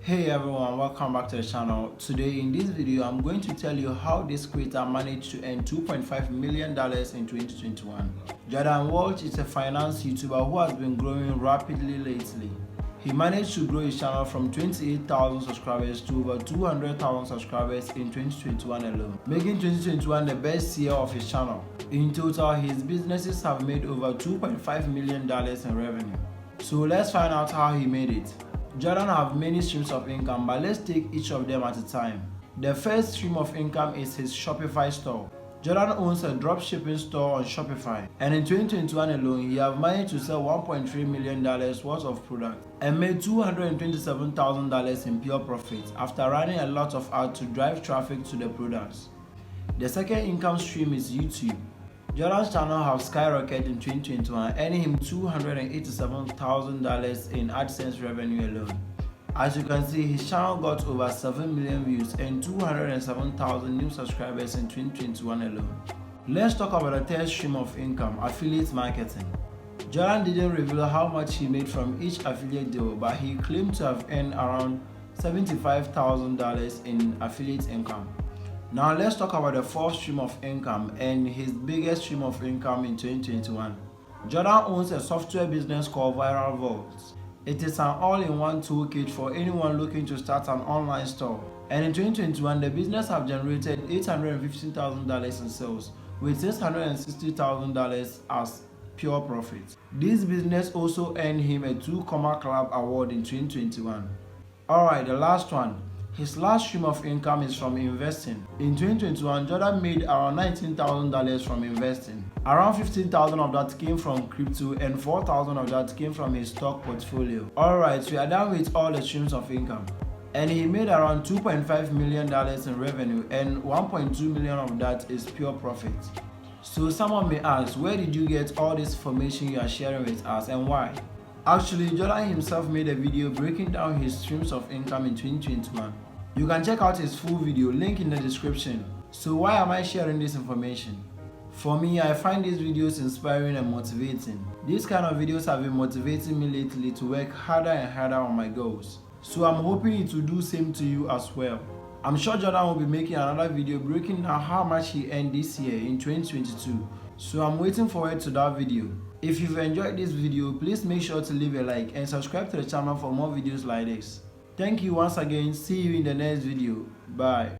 Hey everyone, welcome back to the channel. Today in this video I'm going to tell you how this creator managed to earn $2.5 million in 2021. Jordan Welch is a finance YouTuber who has been growing rapidly lately. He managed to grow his channel from 28,000 subscribers to over 200,000 subscribers in 2021 alone, making 2021 the best year of his channel. In total, his businesses have made over $2.5 million in revenue. So let's find out how he made it. Jordan have many streams of income, but let's take each of them at a time. The first stream of income is his Shopify store. Jordan owns a dropshipping store on Shopify, and in 2021 alone, he have managed to sell $1.3 million worth of products and made $227,000 in pure profit after running a lot of ads to drive traffic to the products. The second income stream is YouTube. Jordan's channel have skyrocketed in 2021, earning him $287,000 in AdSense revenue alone. As you can see, his channel got over 7 million views and 207,000 new subscribers in 2021 alone. Let's talk about the third stream of income, affiliate marketing. Jordan didn't reveal how much he made from each affiliate deal, but he claimed to have earned around $75,000 in affiliate income. Now let's talk about the fourth stream of income and his biggest stream of income in 2021. Jordan owns a software business called Viral Vault. It is an all-in-one toolkit for anyone looking to start an online store. And in 2021, the business have generated $815,000 in sales with $660,000 as pure profit. This business also earned him a 2 Comma Club award in 2021. Alright, the last one. His last stream of income is from investing. In 2021, Jordan made around $19,000 from investing. Around $15,000 of that came from crypto and $4,000 of that came from his stock portfolio. Alright, we are done with all the streams of income. And he made around $2.5 million in revenue and $1.2 million of that is pure profit. So someone may ask, where did you get all this information you are sharing with us and why? Actually, Jordan himself made a video breaking down his streams of income in 2021. You can check out his full video, link in the description. So why am I sharing this information? For me, I find these videos inspiring and motivating. These kind of videos have been motivating me lately to work harder and harder on my goals. So I'm hoping it will do same to you as well. I'm sure Jordan will be making another video breaking down how much he earned this year in 2022. So I'm waiting forward to that video. If you've enjoyed this video, please make sure to leave a like and subscribe to the channel for more videos like this. Thank you once again. See you in the next video. Bye.